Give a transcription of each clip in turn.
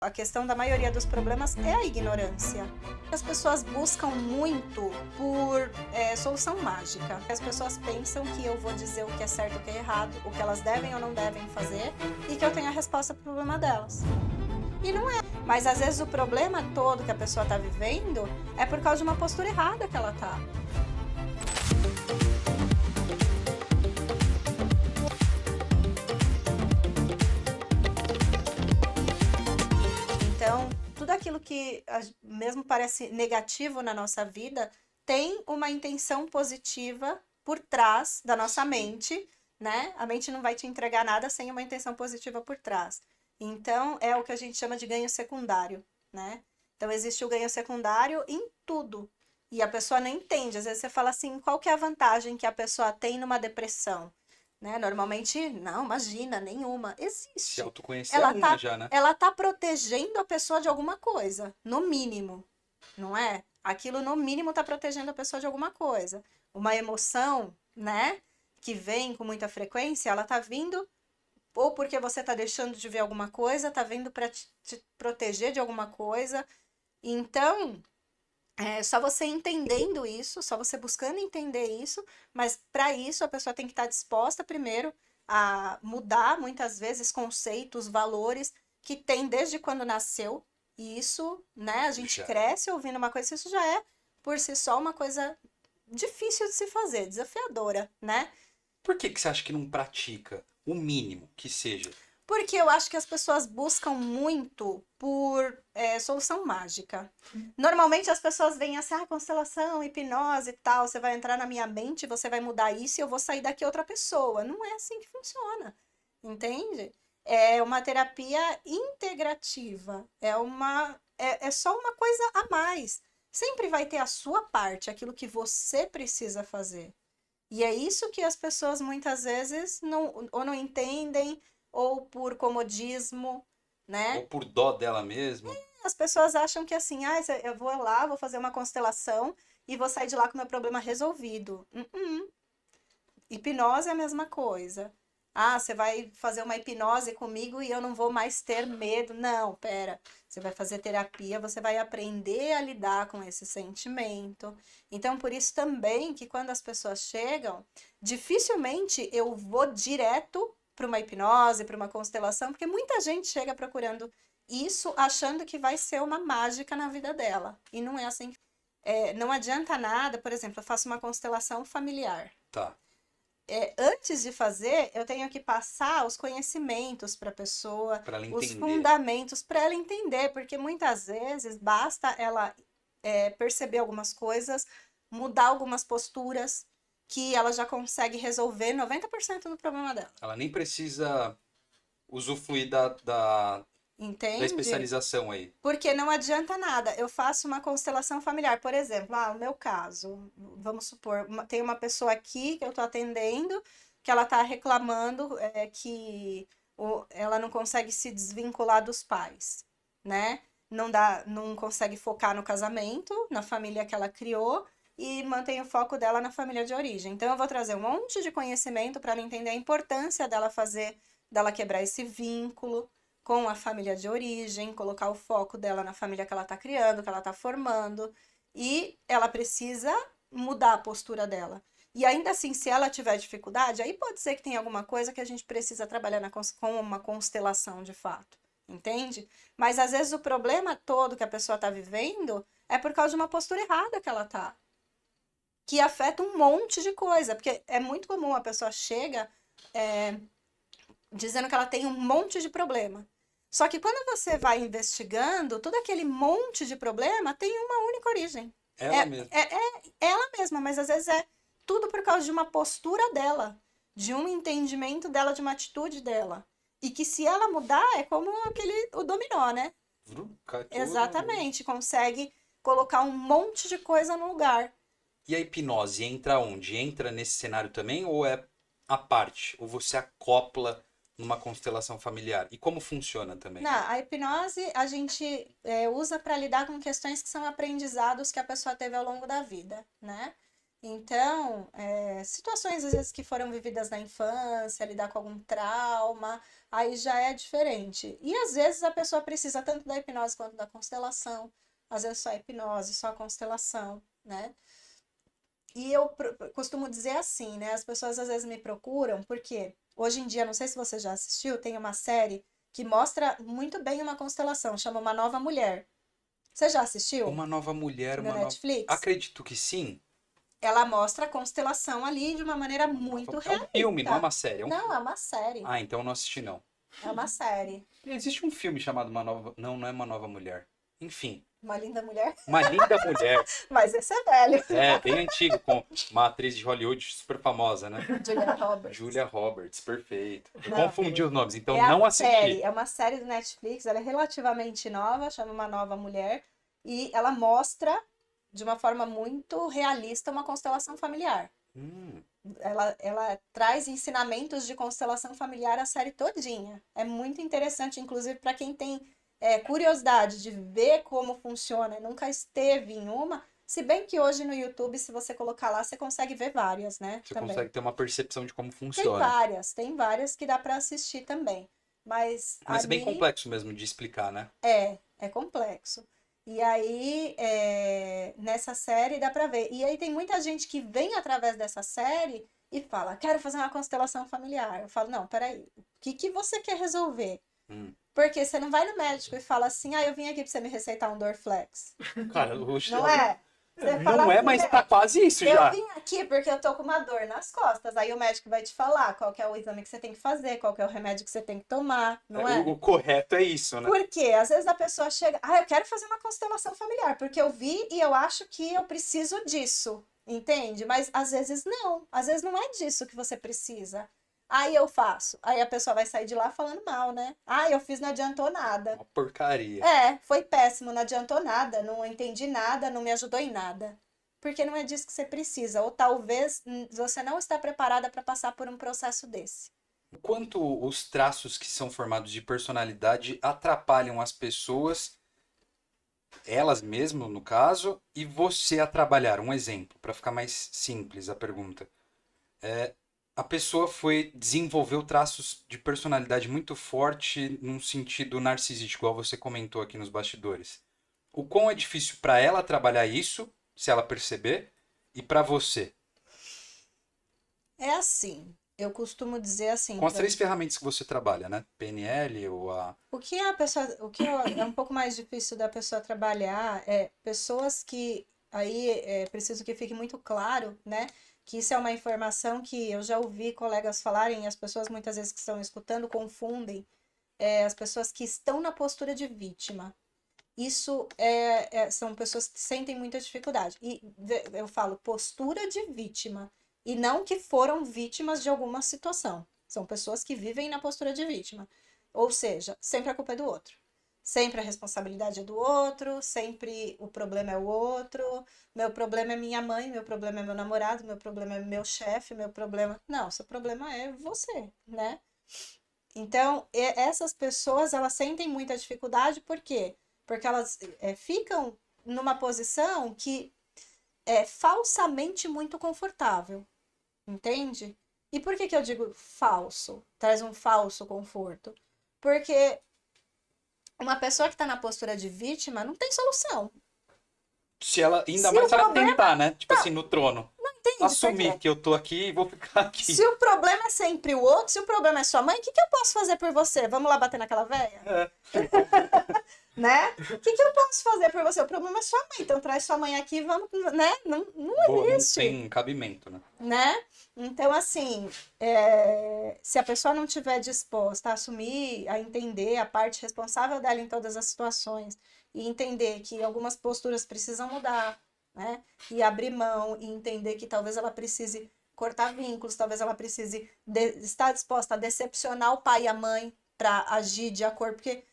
A questão da maioria dos problemas é a ignorância. As pessoas buscam muito por solução mágica. As pessoas pensam que eu vou dizer o que é certo e o que é errado, o que elas devem ou não devem fazer, e que eu tenho a resposta para o problema delas. E não é. Mas às vezes o problema todo que a pessoa está vivendo é por causa de uma postura errada que ela está. Então, tudo aquilo que mesmo parece negativo na nossa vida tem uma intenção positiva por trás da nossa mente, né? A mente não vai te entregar nada sem uma intenção positiva por trás. Então, é o que a gente chama de ganho secundário, né? Então, existe o ganho secundário em tudo. E a pessoa não entende. Às vezes você fala assim, qual que é a vantagem que a pessoa tem numa depressão? Né? Normalmente, não, imagina, nenhuma. Se Existe. autoconhecer é uma já, né? Ela tá protegendo a pessoa de alguma coisa, no mínimo, não é? Aquilo no mínimo tá protegendo a pessoa de alguma coisa. Uma emoção, né, que vem com muita frequência, ela tá vindo ou porque você tá deixando de ver alguma coisa, tá vindo para te proteger de alguma coisa. Então, é só você entendendo isso, só você buscando entender isso, mas para isso a pessoa tem que estar disposta primeiro a mudar muitas vezes conceitos, valores que tem desde quando nasceu. E isso, né, a gente Já. cresce ouvindo uma coisa, isso já é por si só uma coisa difícil de se fazer, desafiadora, né? Por que você acha que não pratica o mínimo que seja? Porque eu acho que as pessoas buscam muito por solução mágica. Normalmente as pessoas veem assim, constelação, hipnose e tal, você vai entrar na minha mente, você vai mudar isso e eu vou sair daqui outra pessoa. Não é assim que funciona, entende? É uma terapia integrativa, é só uma coisa a mais. Sempre vai ter a sua parte, aquilo que você precisa fazer. E é isso que as pessoas muitas vezes ou não entendem, ou por comodismo, Ou né? por dó dela mesma? As pessoas acham que assim, eu vou lá, vou fazer uma constelação e vou sair de lá com meu problema resolvido. Hipnose é a mesma coisa. Ah, você vai fazer uma hipnose comigo e eu não vou mais ter medo. Não, pera. Você vai fazer terapia, você vai aprender a lidar com esse sentimento. Então, por isso também que quando as pessoas chegam, dificilmente eu vou direto para uma hipnose, para uma constelação, porque muita gente chega procurando isso achando que vai ser uma mágica na vida dela. E não é assim. Não adianta nada, por exemplo, eu faço uma constelação familiar. Tá. Antes de fazer, eu tenho que passar os conhecimentos para a pessoa, Pra ela os entender. fundamentos para ela entender, porque muitas vezes basta ela perceber algumas coisas, mudar algumas posturas, que ela já consegue resolver 90% do problema dela. Ela nem precisa usufruir da Entende? especialização aí. Porque não adianta nada. Eu faço uma constelação familiar, por exemplo, o meu caso, vamos supor, tem uma pessoa aqui que eu estou atendendo, que ela está reclamando que ela não consegue se desvincular dos pais, né? Não consegue focar no casamento, na família que ela criou e mantém o foco dela na família de origem. Então eu vou trazer um monte de conhecimento para ela entender a importância dela quebrar esse vínculo com a família de origem, colocar o foco dela na família que ela está criando, que ela está formando, e ela precisa mudar a postura dela. E ainda assim, se ela tiver dificuldade, aí pode ser que tenha alguma coisa que a gente precisa trabalhar com uma constelação de fato, entende? Mas às vezes o problema todo que a pessoa está vivendo é por causa de uma postura errada que ela tá, que afeta um monte de coisa, porque é muito comum a pessoa chega dizendo que ela tem um monte de problema. Só que quando você vai investigando, todo aquele monte de problema tem uma única origem. Ela mesma. É ela mesma, mas às vezes é tudo por causa de uma postura dela, de um entendimento dela, de uma atitude dela. E que se ela mudar, é como o dominó, né? Cai tudo. Exatamente, consegue colocar um monte de coisa no lugar. E a hipnose entra onde? Entra nesse cenário também ou é a parte? Ou você acopla numa constelação familiar? E como funciona também? Não, a hipnose a gente usa para lidar com questões que são aprendizados que a pessoa teve ao longo da vida, né? Então, situações às vezes que foram vividas na infância, lidar com algum trauma, aí já é diferente. E às vezes a pessoa precisa tanto da hipnose quanto da constelação, às vezes só a hipnose, só a constelação, né? E eu costumo dizer assim, né? As pessoas às vezes me procuram porque hoje em dia, não sei se você já assistiu, tem uma série que mostra muito bem uma constelação, chama Uma Nova Mulher. Você já assistiu Uma nova mulher, no uma nova. Netflix? Acredito que sim. Ela mostra a constelação ali de uma maneira Uma nova... muito É um filme, não é realista. uma série. É um Não, filme. é uma série. Ah, então eu não assisti, não. É uma série. Existe um filme chamado Uma Nova. Não, não é Uma Nova Mulher. Enfim. Uma linda mulher. Uma Linda Mulher. Mas esse é velho. É, bem antigo, com uma atriz de Hollywood super famosa, né? Julia Roberts. Julia Roberts, perfeito. Eu Não, confundi os nomes, então é não a assisti. série, é uma série do Netflix, ela é relativamente nova, chama Uma Nova Mulher, e ela mostra de uma forma muito realista uma constelação familiar. Hum, Ela traz ensinamentos de constelação familiar a série todinha. É muito interessante, inclusive para quem tem curiosidade de ver como funciona e nunca esteve em uma. Se bem que hoje no YouTube, se você colocar lá, você consegue ver várias, né? você Também. consegue ter uma percepção de como Tem funciona. tem várias que dá para assistir também. Mas Mas é bem ali complexo mesmo de explicar, né? é complexo. E aí, nessa série dá pra ver. E aí tem muita gente que vem através dessa série e fala, quero fazer uma constelação familiar. Eu falo, não, peraí, o que você quer resolver? Hum. Porque você não vai no médico e fala assim, eu vim aqui pra você me receitar um Dorflex. Cara, hoje Não é? Você fala não é, assim, mas tá quase isso eu já. vim aqui porque eu tô com uma dor nas costas. Aí o médico vai te falar qual que é o exame que você tem que fazer, qual que é o remédio que você tem que tomar, não é? O correto é isso, né? Porque às vezes a pessoa chega, eu quero fazer uma constelação familiar, porque eu vi e eu acho que eu preciso disso, entende? Mas às vezes não é disso que você precisa. Aí eu faço, aí a pessoa vai sair de lá falando mal, né? Eu fiz, não adiantou nada. Uma porcaria. Foi péssimo, não adiantou nada, não entendi nada, não me ajudou em nada. Porque não é disso que você precisa, ou talvez você não está preparada para passar por um processo desse. Quanto os traços que são formados de personalidade atrapalham as pessoas, elas mesmas, no caso, e você a trabalhar. Um exemplo, para ficar mais simples a pergunta. A pessoa desenvolveu traços de personalidade muito forte num sentido narcisístico, igual você comentou aqui nos bastidores. O quão é difícil para ela trabalhar isso, se ela perceber, e para você? É assim, eu costumo dizer assim, Com as três ferramentas que você trabalha, né? PNL ou a... o que é um pouco mais difícil da pessoa trabalhar é pessoas que aí preciso que fique muito claro, né? Que isso é uma informação que eu já ouvi colegas falarem, e as pessoas muitas vezes que estão escutando confundem as pessoas que estão na postura de vítima. Isso são pessoas que sentem muita dificuldade. E eu falo postura de vítima. E não que foram vítimas de alguma situação. São pessoas que vivem na postura de vítima. Ou seja, sempre a culpa é do outro. Sempre a responsabilidade é do outro, sempre o problema é o outro. Meu problema é minha mãe, meu problema é meu namorado, meu problema é meu chefe, meu problema. Não, seu problema é você, né? Então, essas pessoas, elas sentem muita dificuldade, por quê? Porque elas ficam numa posição que é falsamente muito confortável, entende? E por que eu digo falso? Traz um falso conforto. Porque uma pessoa que está na postura de vítima não tem solução. Se ela, ainda Se mais o se ela problema tentar, né? Tipo assim, no trono. entende, Assumir que eu tô aqui e vou ficar aqui. se o problema é sempre o outro, se o problema é sua mãe, o que eu posso fazer por você? Vamos lá bater naquela velha? Né? O que eu posso fazer por você? O problema é sua mãe, então traz sua mãe aqui, vamos, né? Não Boa, não existe, tem cabimento, né? né? Então, assim, se a pessoa não estiver disposta a assumir, a entender a parte responsável dela em todas as situações e entender que algumas posturas precisam mudar, né? E abrir mão e entender que talvez ela precise cortar vínculos, talvez ela precise estar disposta a decepcionar o pai e a mãe para agir de acordo, porque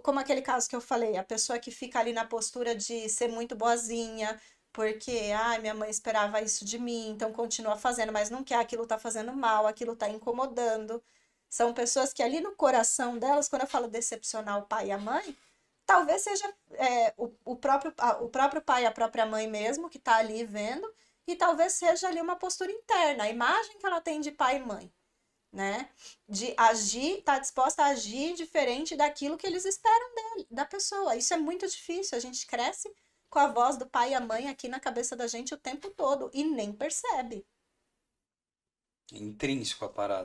como aquele caso que eu falei, a pessoa que fica ali na postura de ser muito boazinha, porque, minha mãe esperava isso de mim, então continua fazendo, mas não quer, aquilo tá fazendo mal, aquilo tá incomodando. São pessoas que ali no coração delas, quando eu falo decepcionar o pai e a mãe, talvez seja o próprio pai e a própria mãe mesmo, que tá ali vendo, e talvez seja ali uma postura interna, a imagem que ela tem de pai e mãe, né? De agir, tá disposta a agir diferente daquilo que eles esperam dele, da pessoa. Isso é muito difícil, a gente cresce com a voz do pai e a mãe aqui na cabeça da gente o tempo todo e nem percebe. É intrínseco a parada.